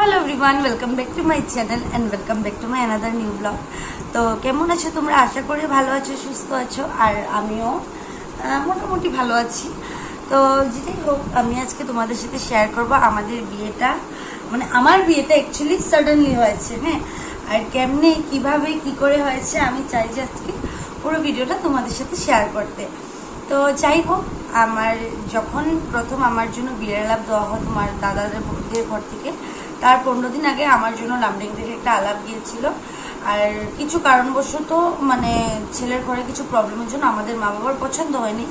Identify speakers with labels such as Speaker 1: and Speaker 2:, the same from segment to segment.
Speaker 1: Hello everyone, welcome back to my channel and welcome back to my another new blog. তো কেমন আছো তোমরা? আশা করি ভালো আছো, সুস্থ আছো। আর আমিও মোটামুটি ভালো আছি। তো যেটাই হোক, আমি আজকে তোমাদের সাথে শেয়ার করবো আমাদের বিয়েটা, মানে আমার বিয়েটা অ্যাকচুয়ালি সাডেনলি হয়েছে। হ্যাঁ, আর কেমনে কিভাবে কি করে হয়েছে আমি চাই যে আজকে পুরো ভিডিওটা তোমাদের সাথে শেয়ার করতে। তো যাই হোক, আমার যখন প্রথম আমার জন্য বিয়ের আলাপ দেওয়া হয় তোমার দাদাদের ঘর থেকে, তার 15 দিন আগে আমার জন্য লামডিং থেকে একটা আলাপ গিয়েছিল। আর কিছু কারণবশত মানে ছেলের ঘরে কিছু প্রবলেমের জন্য আমাদের মা বাবার পছন্দ হয়নি।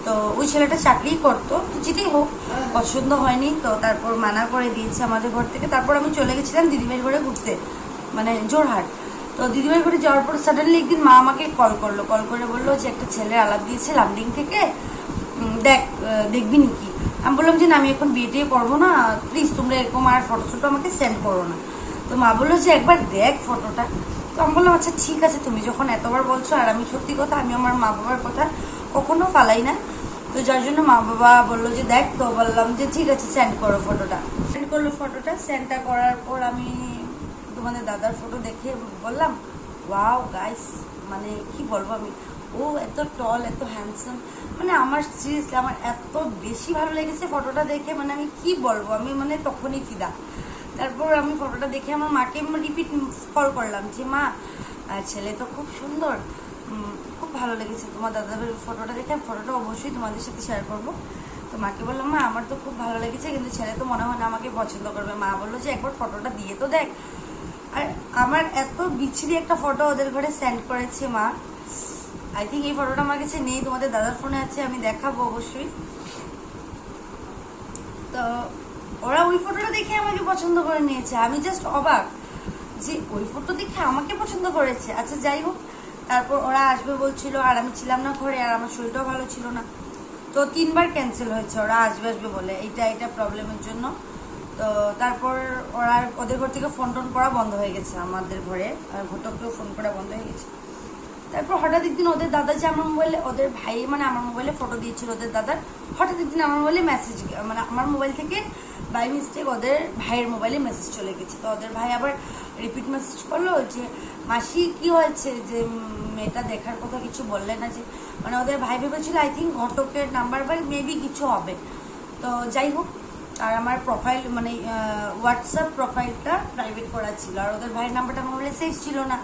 Speaker 1: তো ওই ছেলেটা চাকরি করতো, তো যেটাই হোক পছন্দ হয়নি। তো তারপর মানা করে দিয়েছে আমাদের ঘর থেকে। তারপর আমি চলে গেছিলাম দিদিমের ঘরে ঘুরতে, মানে জোরহাট। তো দিদিভাই ঘরে যাওয়ার পর সাডেনলি একদিন মা আমাকে কল করে বললো যে একটা ছেলের আলাপ দিয়েছে লামডিং থেকে, দেখবি নাকি। আমি বললাম যে না, আমি এখন বিয়েটিয়ে করবো না, প্লিজ তোমরা এরকম আর ফটো আমাকে সেন্ড করো না। তো মা বললো যে একবার দেখ ফটোটা। তো আমি বললাম আচ্ছা ঠিক আছে, তুমি যখন এতবার বলছো, আর আমি সত্যি কথা, আমি আমার মা বাবার কথা কখনো ফালাই না। তো যার জন্য মা বাবা বললো যে দেখ। তো বললাম যে ঠিক আছে, সেন্ড করো ফটোটা। সেন্ড করলো ফটোটা। সেন্ডটা করার পর আমি তোমাদের দাদার ফটো দেখে বললাম ওয়াও গাইস, মানে কি বলবো আমি, ও এত টল, এত হ্যান্ডসাম, মানে আমার সিরিয়াসলি আমার এত বেশি ভালো লেগেছে ফটোটা দেখে, মানে আমি কি বলবো, আমি মানে তখনই ফিদা। তারপর আমি ফটোটা দেখে আমার মাকে রিপিট কল করলাম যে মা, ছেলে তো খুব সুন্দর, খুব ভালো লেগেছে তোমার দাদার ফটোটা দেখে, ফটোটা অবশ্যই তোমাদের সাথে শেয়ার করবো। তো মাকে বললাম মা আমার তো খুব ভালো লেগেছে, কিন্তু ছেলে তো মনে হয় না আমাকে পছন্দ করবে। মা বললো যে একবার ফটোটা দিয়ে তো দেখ। আর আমার এত বিচ্ছিরি একটা ফটো ওদের ঘরে সেন্ড করেছে মা। আই থিঙ্ক এই ফটোটা আমার কাছে নেই, তোমাদের দাদার ফোনে আছে, আমি দেখাবো অবশ্যই। তো ওরা ওই ফটোটা দেখে আমাকে পছন্দ করে নিয়েছে। আমি জাস্ট অবাক যে ওই ফটো দেখে আমাকে পছন্দ করেছে। আচ্ছা যাই হোক, তারপর ওরা আসবে বলছিল, আর আমি ছিলাম না ঘরে, আর আমার শরীরটাও ভালো ছিল না। তো 3বার ক্যান্সেল হয়েছে ওরা আসবে বলে, এইটা প্রবলেমের জন্য। তো তারপর ওদের ঘর থেকে ফোন টোন করা বন্ধ হয়ে গেছে আমাদের ঘরে, আর ঘটককেও ফোন করা বন্ধ হয়ে গেছে। তারপর হঠাৎ একদিন ওদের দাদা যে আমার মোবাইলে, ওদের ভাই মানে আমার মোবাইলে ফটো দিয়েছিল ওদের দাদার, হঠাৎ একদিন আমার মোবাইলে মেসেজ, মানে আমার মোবাইল থেকে বাই মিস্টেক ওদের ভাইয়ের মোবাইলে মেসেজ চলে গেছে। তো ওদের ভাই আবার রিপিট মেসেজ করলো যে মাসি কি হয়েছে, যে মেয়েটা দেখার কথা কিছু বললে না, যে মানে ওদের ভাই ভেবেছিল আই থিঙ্ক ঘটকের নাম্বার বা মেবি কিছু হবে। তো যাই হোক, আর আমার প্রোফাইল মানে হোয়াটসঅ্যাপ প্রোফাইলটা প্রাইভেট করা ছিল, আর ওদের ভাইয়ের নাম্বারটা আমার মোবাইলে সেভ ছিল না।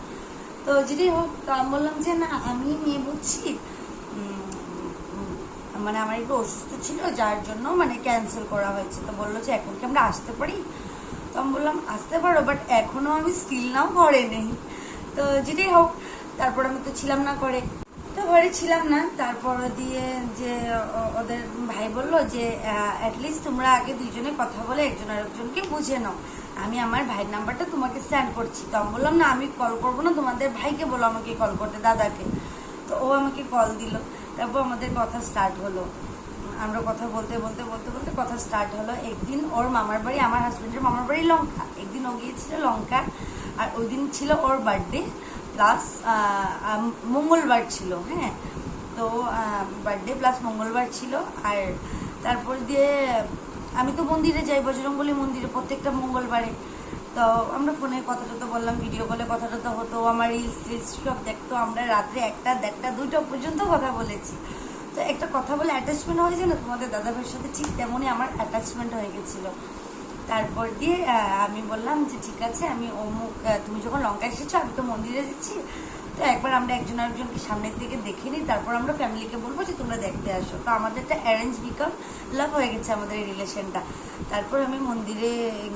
Speaker 1: তো যেটাই হোক, তো আমি বললাম যে না আমি মেয়ে বুঝছি, মানে আমার একটু অসুস্থ ছিল যার জন্য মানে ক্যান্সেল করা হয়েছে। তো বললো যে এখন কি আমরা আসতে পারি? তো আমি বললাম আসতে পারো, বাট এখনও আমি স্টিল নাও ঘরে নেই। তো যেটাই হোক, তারপর আমি তো ছিলাম না ঘরে, তো ঘরে ছিলাম না। তারপর দিয়ে যে ওদের ভাই বললো যে অ্যাটলিস্ট তোমরা আগে দুইজনে কথা বলে একজন আরেকজনকে বুঝে নাও, আমি আমার ভাইয়ের নাম্বারটা তোমাকে সেন্ড করছি। তো আমি বললাম না আমি কল করবো না, তোমাদের ভাইকে বলো আমাকে কল করতে, দাদাকে। তো ও আমাকে কল দিল। তারপর আমাদের কথা স্টার্ট হলো, আমরা কথা বলতে বলতে বলতে বলতে কথা স্টার্ট হলো। একদিন ওর মামার বাড়ি, আমার হাজব্যান্ডের মামার বাড়ি লঙ্কা, একদিন ও গিয়েছিল লঙ্কা। আর ওই দিন ছিল ওর বার্থডে, প্লাস মঙ্গলবার ছিল। হ্যাঁ, তো বার্থডে প্লাস মঙ্গলবার ছিল। আর তারপর দিয়ে আমি তো মন্দিরে যাই, বজরংবলী মন্দিরে প্রত্যেকটা মঙ্গলবারে। তো আমরা ফোনে কথাটা তো বললাম, ভিডিও কলে কথাটা তো হতো, আমার রিলস সব দেখতো। আমরা রাত্রে 1টা, 1:30, 2টা পর্যন্ত কথা বলেছি। তো একটা কথা বলে অ্যাটাচমেন্ট হয়ে যায় না তোমাদের দাদাভাইয়ের সাথে, ঠিক তেমনই আমার অ্যাটাচমেন্ট হয়ে গেছিলো। তারপর দিয়ে আমি বললাম যে ঠিক আছে, আমি অমুক, তুমি যখন লঙ্কা এসেছো আমি তো মন্দিরে যাচ্ছি, তো একবার আমরা একজন আরেকজনকে সামনের দিকে দেখে নিই, তারপর আমরা ফ্যামিলিকে বলবো যে তোমরা দেখতে আসো। তো আমাদের একটা অ্যারেঞ্জ বিকাম লাভ হয়ে গেছে আমাদের এই রিলেশনটা। তারপর আমি মন্দিরে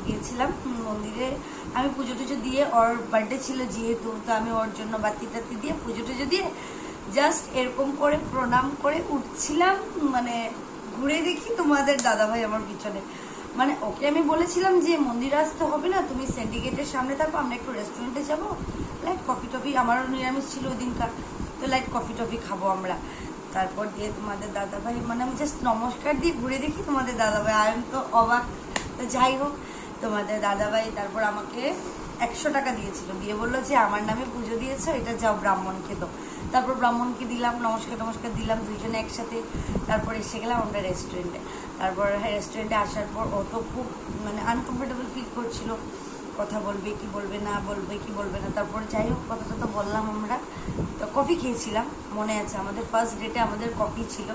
Speaker 1: গিয়েছিলাম, মন্দিরে আমি পুজো টুজো দিয়ে, ওর বার্থডে ছিল যেহেতু, তো আমি ওর জন্য বাতি টাতি দিয়ে পুজো টুজো দিয়ে জাস্ট এরকম করে প্রণাম করে উঠছিলাম, মানে ঘুরে দেখি তোমাদের দাদাভাই আমার পিছনে। মানে ওকে আমি বলেছিলাম যে মন্দিরে আসতে হবে না, তুমি সিন্ডিকেটের সামনে থাকো, আমরা একটু রেস্টুরেন্টে যাবো, লাইট কফি টফি, আমারও নিরামিষ ছিল ওই দিনটা, তো লাইট কফি টফি খাবো আমরা। তারপর দিয়ে তোমাদের দাদাভাই, মানে আমি জাস্ট নমস্কার দিয়ে ঘুরে দেখি তোমাদের দাদাভাই, আমি তো অবাক। তো যাই হোক, তোমাদের দাদাভাই তারপর আমাকে 100 টাকা দিয়েছিল, দিয়ে বললো যে আমার নামে পুজো দিয়েছো, এটা যাও ব্রাহ্মণকে দাও। তারপর ব্রাহ্মণকে দিলাম, নমস্কার টমস্কার দিলাম দুইজনে একসাথে। তারপর এসে গেলাম আমরা রেস্টুরেন্টে। তারপর রেস্টুরেন্টে আসার পর ও তো খুব মানে আনকমফোর্টেবল ফিল করছিল, কথা বলবে কি বলবে না, বলবে কি বলবে না। তারপর যাই হোক কথাটা তো বললাম আমরা। তো কফি খেয়েছিলাম, মনে আছে আমাদের ফার্স্ট ডেটে আমাদের কফি ছিল,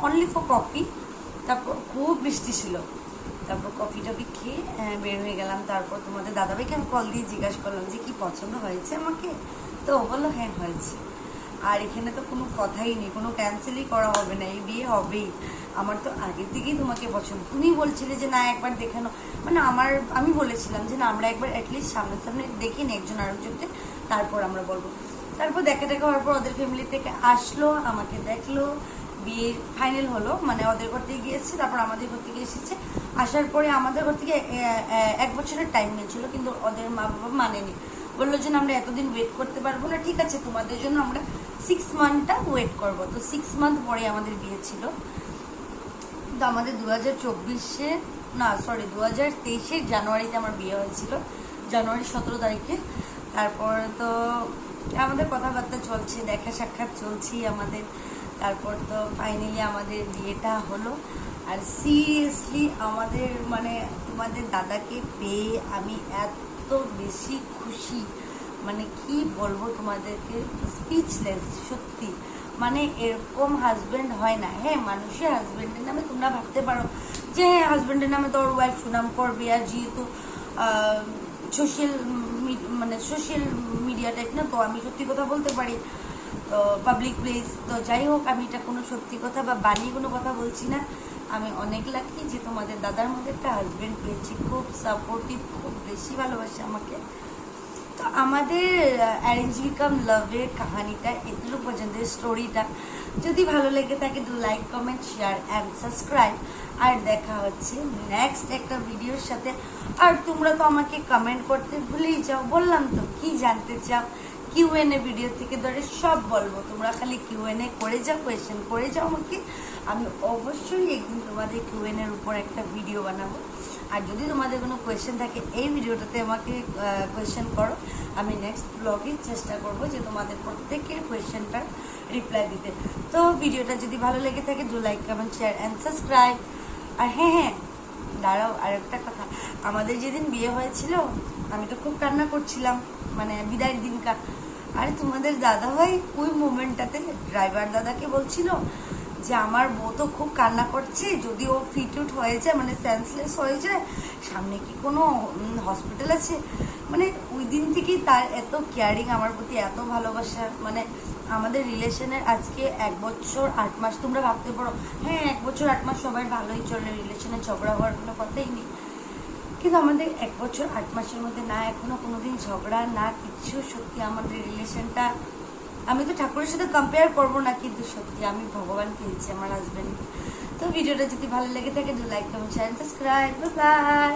Speaker 1: অনলি ফর কফি। তারপর খুব বৃষ্টি ছিল, তারপর কফি টফি খেয়ে বের হয়ে গেলাম। তারপর তোমাদের দাদাভাইকে আমি কল দিয়ে জিজ্ঞাসা করলাম যে কি পছন্দ হয়েছে আমাকে, তো ও বললো হ্যাঁ হয়েছে। আর এখানে তো কোনো কথাই নেই, কোনো ক্যান্সেলই করা হবে না, এই বিয়ে হবেই। আমার তো আগের থেকেই তোমাকে পছন্দ, তুমি বলছিলে যে না একবার দেখানো, মানে আমি বলেছিলাম যে না আমরা একবার অ্যাটলিস্ট সামনে দেখি না একজন আরেকজনকে, তারপর আমরা বলবো। তারপর দেখা হওয়ার পর ওদের ফ্যামিলি থেকে আসলো, আমাকে দেখলো, বিয়ে ফাইনাল হলো, মানে ওদের ঘর থেকে গিয়েছে, তারপর আমাদের ঘর থেকে এসেছে। আসার পরে আমাদের ঘর থেকে 1 বছরের টাইম নিয়েছিল, কিন্তু ওদের মা বাবা মানেনি, বললো যে আমরা এতদিন ওয়েট করতে পারবো না, ঠিক আছে তোমাদের জন্য আমরা 6 মান্থটা ওয়েট করবো। তো 6 মান্থ পরে আমাদের বিয়ে ছিল। তো আমাদের 2024-এ না সরি 2023-এর জানুয়ারিতে আমার বিয়ে হয়েছিল, জানুয়ারি 17 তারিখে। তারপর তো আমাদের কথাবার্তা চলছে, দেখা সাক্ষাৎ চলছেই আমাদের। তারপর তো ফাইনালি আমাদের বিয়েটা হলো। আর সিরিয়াসলি আমাদের মানে তোমাদের দাদাকে পেয়ে আমি এত বেশি খুশি, মানে কি বলবো তোমাদেরকে, স্পিচলেস সত্যি। মানে এরকম হাজব্যান্ড হয় না। হ্যাঁ মানুষের হাজব্যান্ডের নামে তোমরা ভাবতে পারো যে হ্যাঁ হাজব্যান্ডের নামে তোর ওয়াইফ সুনাম করবে, আর যেহেতু সোশ্যাল মিডিয়া টাইপ না, তো আমি সত্যি কথা বলতে পারি, তো পাবলিক প্লেস। তো যাই হোক আমি এটা কোনো সত্যি কথা বা বানিয়ে কোনো কথা বলছি না। আমি অনেক লাকি যে তোমাদের দাদার মধ্যে একটা হাজব্যান্ড পেয়েছি, খুব সাপোর্টিভ, খুব বেশি ভালোবাসে আমাকে। তো আমাদের অ্যারেঞ্জ বিকাম লাভের কাহানিটা এগুলো পর্যন্ত, স্টোরিটা যদি ভালো লেগে থাকে তো like comment share and subscribe. আর দেখা হচ্ছে নেক্সট একটা ভিডিওর সাথে। আর তোমরা তো আমাকে কমেন্ট করতে ভুলেই যাও, বললাম তো কি জানতে চাও কিউএনএ ভিডিও থেকে ধরে সব বলবো, তোমরা খালি কিউএনএ করে যাও, কোয়েশ্চেন করে যাও আমাকে। আমি অবশ্যই একদিন তোমাদের কিউএনএর উপর একটা ভিডিও বানাবো। আর যদি তোমাদের কোনো কোয়েশ্চেন থাকে এই ভিডিওটাতে আমাকে কোয়েশ্চেন করো, আমি নেক্সট ব্লগে চেষ্টা করব যে তোমাদের প্রত্যেকের কোয়েশ্চেনটার রিপ্লাই দিতে। তো ভিডিওটা যদি ভালো লেগে থাকে do like comment share and subscribe. আর হ্যাঁ দাঁড়াও আরেকটা কথা, আমাদের যেদিন বিয়ে হয়েছিল আমি তো খুব কান্না করছিলাম, মানে বিদায়ের দিনকার। আর তোমাদের দাদাভাই ওই মোমেন্টটাতে ড্রাইভার দাদাকে বলছিল যে আমার বউ তো খুব কান্না করছে, যদি ও ফিট হয়ে যায় মানে সেন্সলেস হয়ে যায়, সামনে কি কোনো হসপিটাল আছে। মানে ওই দিন থেকেই তার এত কেয়ারিং আমার প্রতি, এত ভালোবাসা। মানে আমাদের রিলেশনের আজকে 1 বছর 8 মাস। তোমরা ভাবতে পারো হ্যাঁ 1 বছর 8 মাস সবাই ভালোই চলে, রিলেশনে ঝগড়া হওয়ার কোনো কথাই নেই, কিন্তু আমাদের 1 বছর 8 মাসের মধ্যে না এখনো কোনোদিন ঝগড়া না কিছু। সত্যি আমাদের রিলেশনটা আমি তো ঠাকুরের সাথে কম্পেয়ার করবো না, কিন্তু সত্যি আমি ভগবান পেয়েছি আমার হাজব্যান্ড। তো ভিডিওটা যদি ভালো লেগে থাকে do like comment share subscribe, by.